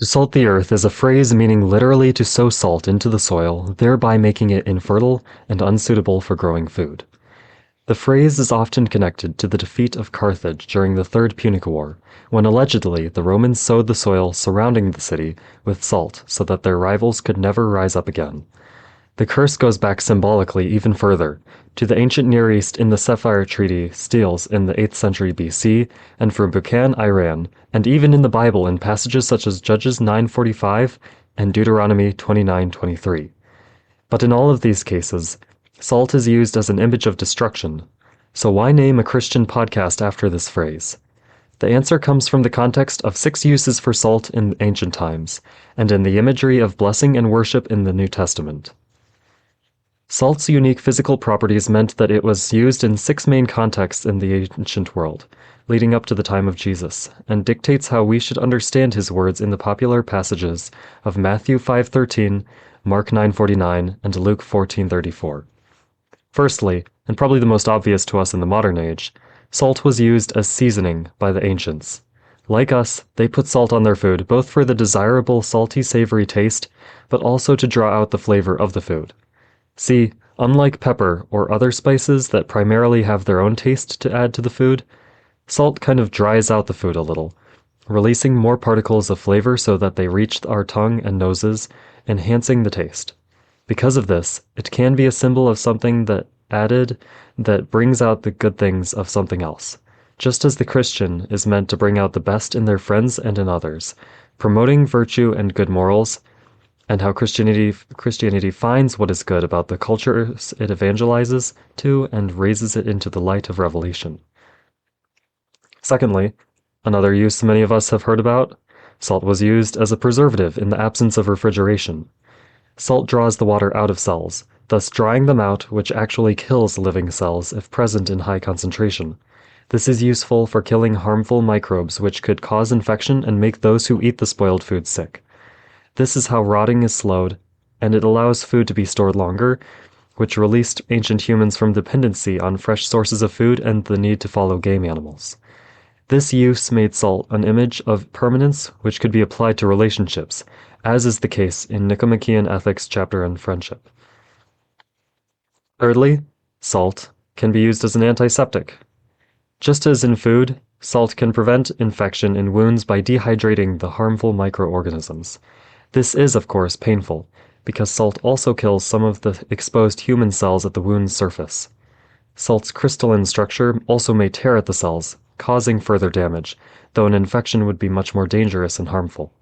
To salt the earth is a phrase meaning literally to sow salt into the soil, thereby making it infertile and unsuitable for growing food. The phrase is often connected to the defeat of Carthage during the Third Punic War, when allegedly the Romans sowed the soil surrounding the city with salt so that their rivals could never rise up again. The curse goes back symbolically even further, to the ancient Near East in the Sapphire Treaty Steels in the 8th century BC, and from Buchan, Iran, and even in the Bible in passages such as Judges 9:45 and Deuteronomy 29:23. But in all of these cases, salt is used as an image of destruction. So why name a Christian podcast after this phrase? The answer comes from the context of 6 uses for salt in ancient times, and in the imagery of blessing and worship in the New Testament. Salt's unique physical properties meant that it was used in 6 main contexts in the ancient world, leading up to the time of Jesus, and dictates how we should understand his words in the popular passages of Matthew 5:13, Mark 9:49, and Luke 14:34. Firstly, and probably the most obvious to us in the modern age, salt was used as seasoning by the ancients. Like us, they put salt on their food both for the desirable salty savory taste, but also to draw out the flavor of the food. See, unlike pepper or other spices that primarily have their own taste to add to the food, salt kind of dries out the food a little, releasing more particles of flavor so that they reach our tongue and noses, enhancing the taste. Because of this, it can be a symbol of something that brings out the good things of something else, just as the Christian is meant to bring out the best in their friends and in others, promoting virtue and good morals, and how Christianity finds what is good about the cultures it evangelizes to and raises it into the light of revelation. Secondly, another use many of us have heard about, salt was used as a preservative in the absence of refrigeration. Salt draws the water out of cells, thus drying them out, which actually kills living cells if present in high concentration. This is useful for killing harmful microbes which could cause infection and make those who eat the spoiled food sick. This is how rotting is slowed, and it allows food to be stored longer, which released ancient humans from dependency on fresh sources of food and the need to follow game animals. This use made salt an image of permanence which could be applied to relationships, as is the case in Nicomachean Ethics chapter on friendship. Thirdly, salt can be used as an antiseptic. Just as in food, salt can prevent infection in wounds by dehydrating the harmful microorganisms. This is, of course, painful, because salt also kills some of the exposed human cells at the wound's surface. Salt's crystalline structure also may tear at the cells, causing further damage, though an infection would be much more dangerous and harmful.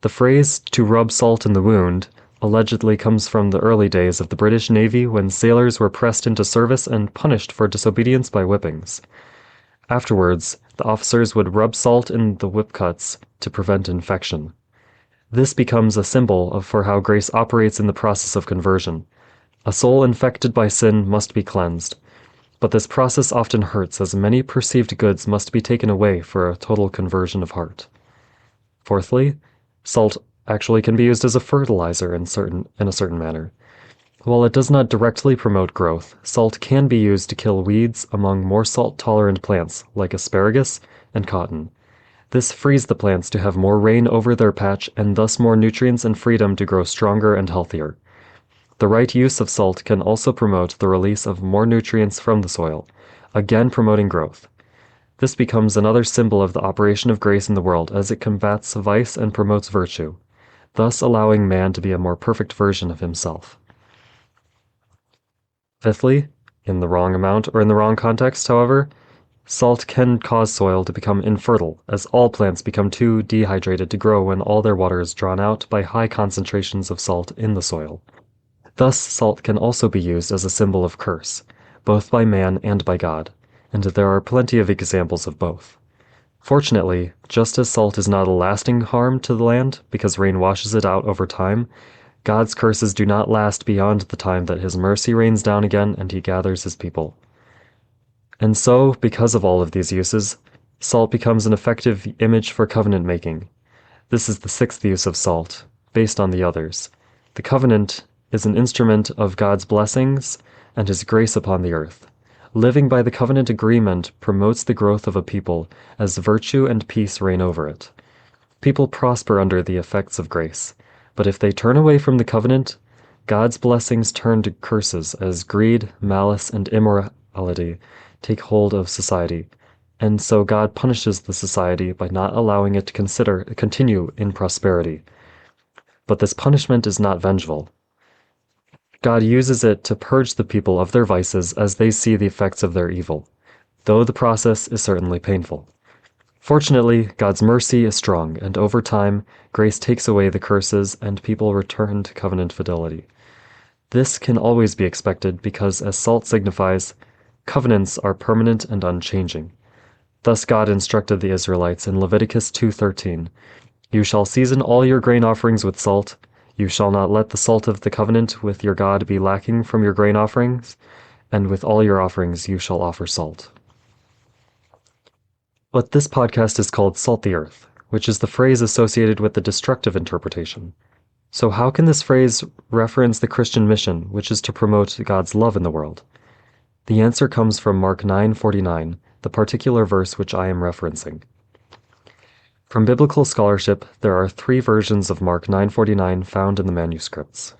The phrase, to rub salt in the wound, allegedly comes from the early days of the British Navy when sailors were pressed into service and punished for disobedience by whippings. Afterwards, the officers would rub salt in the whip cuts to prevent infection. This becomes a symbol for how grace operates in the process of conversion. A soul infected by sin must be cleansed, but this process often hurts as many perceived goods must be taken away for a total conversion of heart. Fourthly, salt actually can be used as a fertilizer in a certain manner. While it does not directly promote growth, salt can be used to kill weeds among more salt-tolerant plants like asparagus and cotton. This frees the plants to have more rain over their patch and thus more nutrients and freedom to grow stronger and healthier. The right use of salt can also promote the release of more nutrients from the soil, again promoting growth. This becomes another symbol of the operation of grace in the world as it combats vice and promotes virtue, thus allowing man to be a more perfect version of himself. Fifthly, in the wrong amount or in the wrong context, however, salt can cause soil to become infertile, as all plants become too dehydrated to grow when all their water is drawn out by high concentrations of salt in the soil. Thus, salt can also be used as a symbol of curse, both by man and by God, and there are plenty of examples of both. Fortunately, just as salt is not a lasting harm to the land because rain washes it out over time, God's curses do not last beyond the time that his mercy rains down again and he gathers his people. And so, because of all of these uses, salt becomes an effective image for covenant making. This is the 6th use of salt, based on the others. The covenant is an instrument of God's blessings and his grace upon the earth. Living by the covenant agreement promotes the growth of a people as virtue and peace reign over it. People prosper under the effects of grace, but if they turn away from the covenant, God's blessings turn to curses as greed, malice, and immorality take hold of society, and so God punishes the society by not allowing it to continue in prosperity. But this punishment is not vengeful. God uses it to purge the people of their vices as they see the effects of their evil, though the process is certainly painful. Fortunately, God's mercy is strong, and over time, grace takes away the curses and people return to covenant fidelity. This can always be expected because, as salt signifies, covenants are permanent and unchanging. Thus God instructed the Israelites in Leviticus 2:13, "You shall season all your grain offerings with salt. You shall not let the salt of the covenant with your God be lacking from your grain offerings, and with all your offerings you shall offer salt." But this podcast is called Salt the Earth, which is the phrase associated with the destructive interpretation. So how can this phrase reference the Christian mission, which is to promote God's love in the world? The answer comes from Mark 9:49, the particular verse which I am referencing. From biblical scholarship, there are 3 versions of Mark 9:49 found in the manuscripts.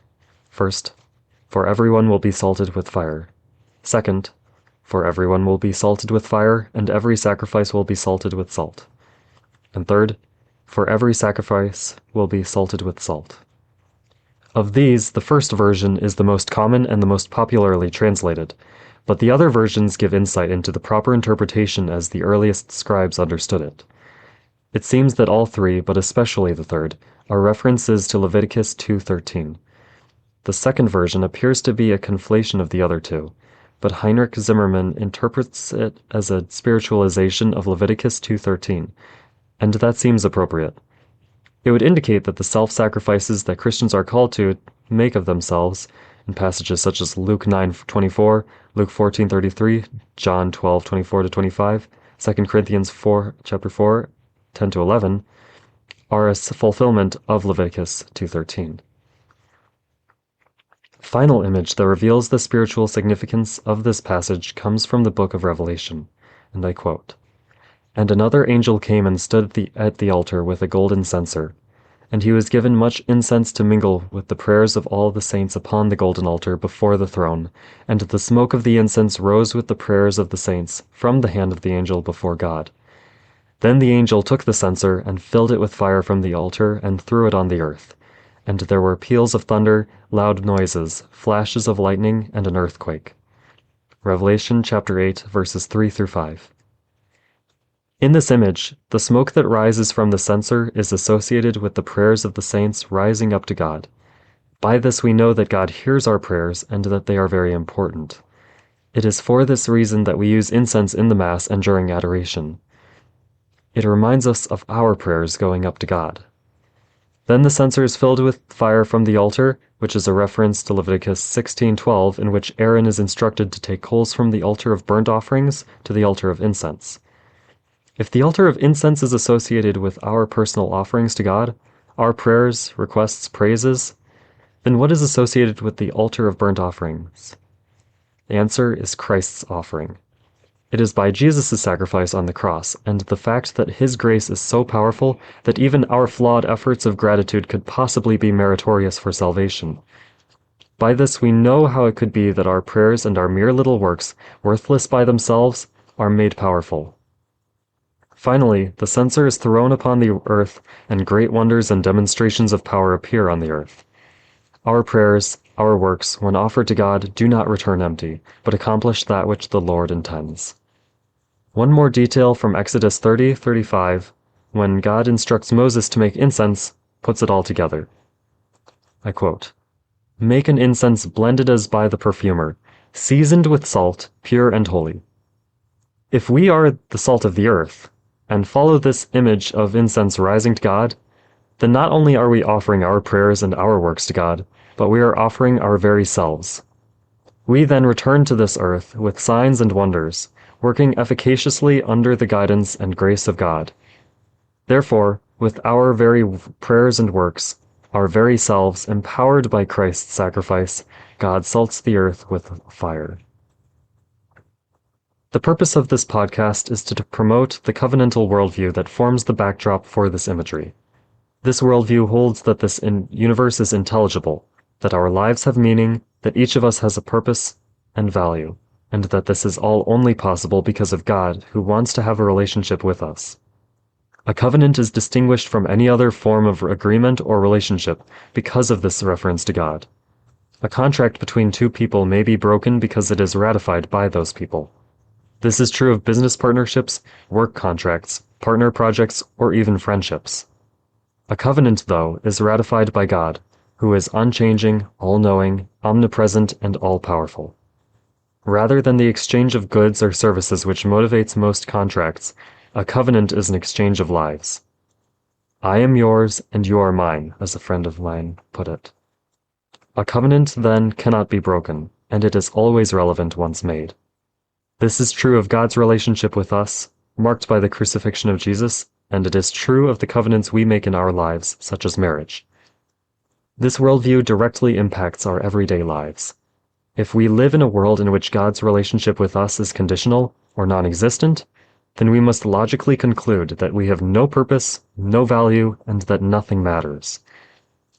First, "For everyone will be salted with fire." Second, "For everyone will be salted with fire, and every sacrifice will be salted with salt." And third, "For every sacrifice will be salted with salt." Of these, the first version is the most common and the most popularly translated, but the other versions give insight into the proper interpretation as the earliest scribes understood it. It seems that all 3, but especially the third, are references to Leviticus 2:13. The second version appears to be a conflation of the other 2, but Heinrich Zimmermann interprets it as a spiritualization of Leviticus 2:13, and that seems appropriate. It would indicate that the self-sacrifices that Christians are called to make of themselves, in passages such as Luke 9:24, Luke 14:33, John 12:24-25, 2 Corinthians 4:10-11, are a fulfillment of Leviticus 2:13. Final image that reveals the spiritual significance of this passage comes from the book of Revelation, and I quote, "And another angel came and stood at the altar with a golden censer, and he was given much incense to mingle with the prayers of all the saints upon the golden altar before the throne, and the smoke of the incense rose with the prayers of the saints from the hand of the angel before God. Then the angel took the censer and filled it with fire from the altar and threw it on the earth. And there were peals of thunder, loud noises, flashes of lightning, and an earthquake." Revelation chapter 8, verses 3-5. In this image, the smoke that rises from the censer is associated with the prayers of the saints rising up to God. By this we know that God hears our prayers and that they are very important. It is for this reason that we use incense in the Mass and during adoration. It reminds us of our prayers going up to God. Then the censer is filled with fire from the altar, which is a reference to Leviticus 16:12, in which Aaron is instructed to take coals from the altar of burnt offerings to the altar of incense. If the altar of incense is associated with our personal offerings to God, our prayers, requests, praises, then what is associated with the altar of burnt offerings? The answer is Christ's offering. It is by Jesus' sacrifice on the cross, and the fact that His grace is so powerful that even our flawed efforts of gratitude could possibly be meritorious for salvation. By this we know how it could be that our prayers and our mere little works, worthless by themselves, are made powerful. Finally, the censer is thrown upon the earth, and great wonders and demonstrations of power appear on the earth. Our prayers, our works, when offered to God, do not return empty, but accomplish that which the Lord intends. One more detail from Exodus 30:35, when God instructs Moses to make incense, puts it all together. I quote, "Make an incense blended as by the perfumer, seasoned with salt, pure and holy." If we are the salt of the earth, and follow this image of incense rising to God, then not only are we offering our prayers and our works to God, but we are offering our very selves. We then return to this earth with signs and wonders, working efficaciously under the guidance and grace of God. Therefore, with our very prayers and works, our very selves empowered by Christ's sacrifice, God salts the earth with fire. The purpose of this podcast is to promote the covenantal worldview that forms the backdrop for this imagery. This worldview holds that this universe is intelligible, that our lives have meaning, that each of us has a purpose and value, and that this is all only possible because of God, who wants to have a relationship with us. A covenant is distinguished from any other form of agreement or relationship because of this reference to God. A contract between two people may be broken because it is ratified by those people. This is true of business partnerships, work contracts, partner projects, or even friendships. A covenant, though, is ratified by God, who is unchanging, all-knowing, omnipresent, and all-powerful. Rather than the exchange of goods or services which motivates most contracts, a covenant is an exchange of lives. I am yours and you are mine, as a friend of mine put it. A covenant, then, cannot be broken, and it is always relevant once made. This is true of God's relationship with us, marked by the crucifixion of Jesus, and it is true of the covenants we make in our lives, such as marriage. This worldview directly impacts our everyday lives. If we live in a world in which God's relationship with us is conditional or non-existent, then we must logically conclude that we have no purpose, no value, and that nothing matters.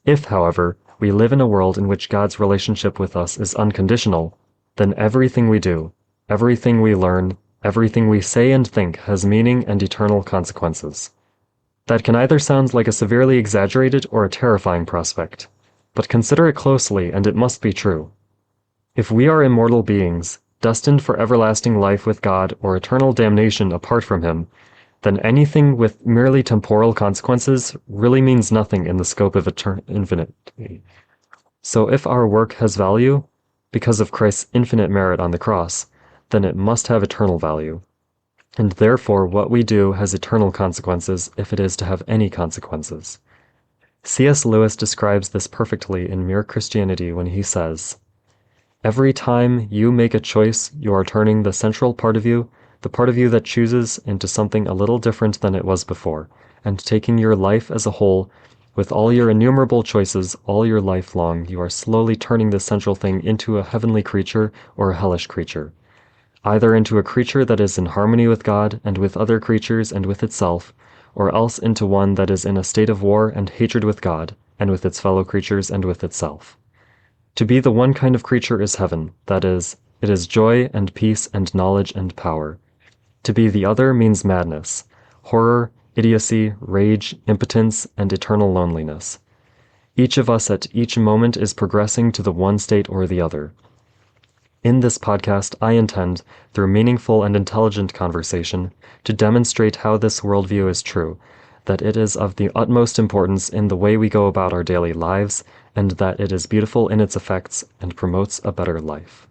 If, however, we live in a world in which God's relationship with us is unconditional, then everything we do, everything we learn, everything we say and think has meaning and eternal consequences. That can either sound like a severely exaggerated or a terrifying prospect, but consider it closely and it must be true. If we are immortal beings, destined for everlasting life with God or eternal damnation apart from Him, then anything with merely temporal consequences really means nothing in the scope of infinity. So if our work has value, because of Christ's infinite merit on the cross, then it must have eternal value. And therefore what we do has eternal consequences if it is to have any consequences. C.S. Lewis describes this perfectly in Mere Christianity when he says, "Every time you make a choice, you are turning the central part of you, the part of you that chooses, into something a little different than it was before, and taking your life as a whole, with all your innumerable choices, all your life long, you are slowly turning this central thing into a heavenly creature or a hellish creature, either into a creature that is in harmony with God and with other creatures and with itself, or else into one that is in a state of war and hatred with God, and with its fellow creatures and with itself. To be the one kind of creature is heaven, that is, it is joy and peace and knowledge and power. To be the other means madness, horror, idiocy, rage, impotence, and eternal loneliness. Each of us at each moment is progressing to the one state or the other. In this podcast, I intend, through meaningful and intelligent conversation, to demonstrate how this worldview is true, that it is of the utmost importance in the way we go about our daily lives, and that it is beautiful in its effects and promotes a better life.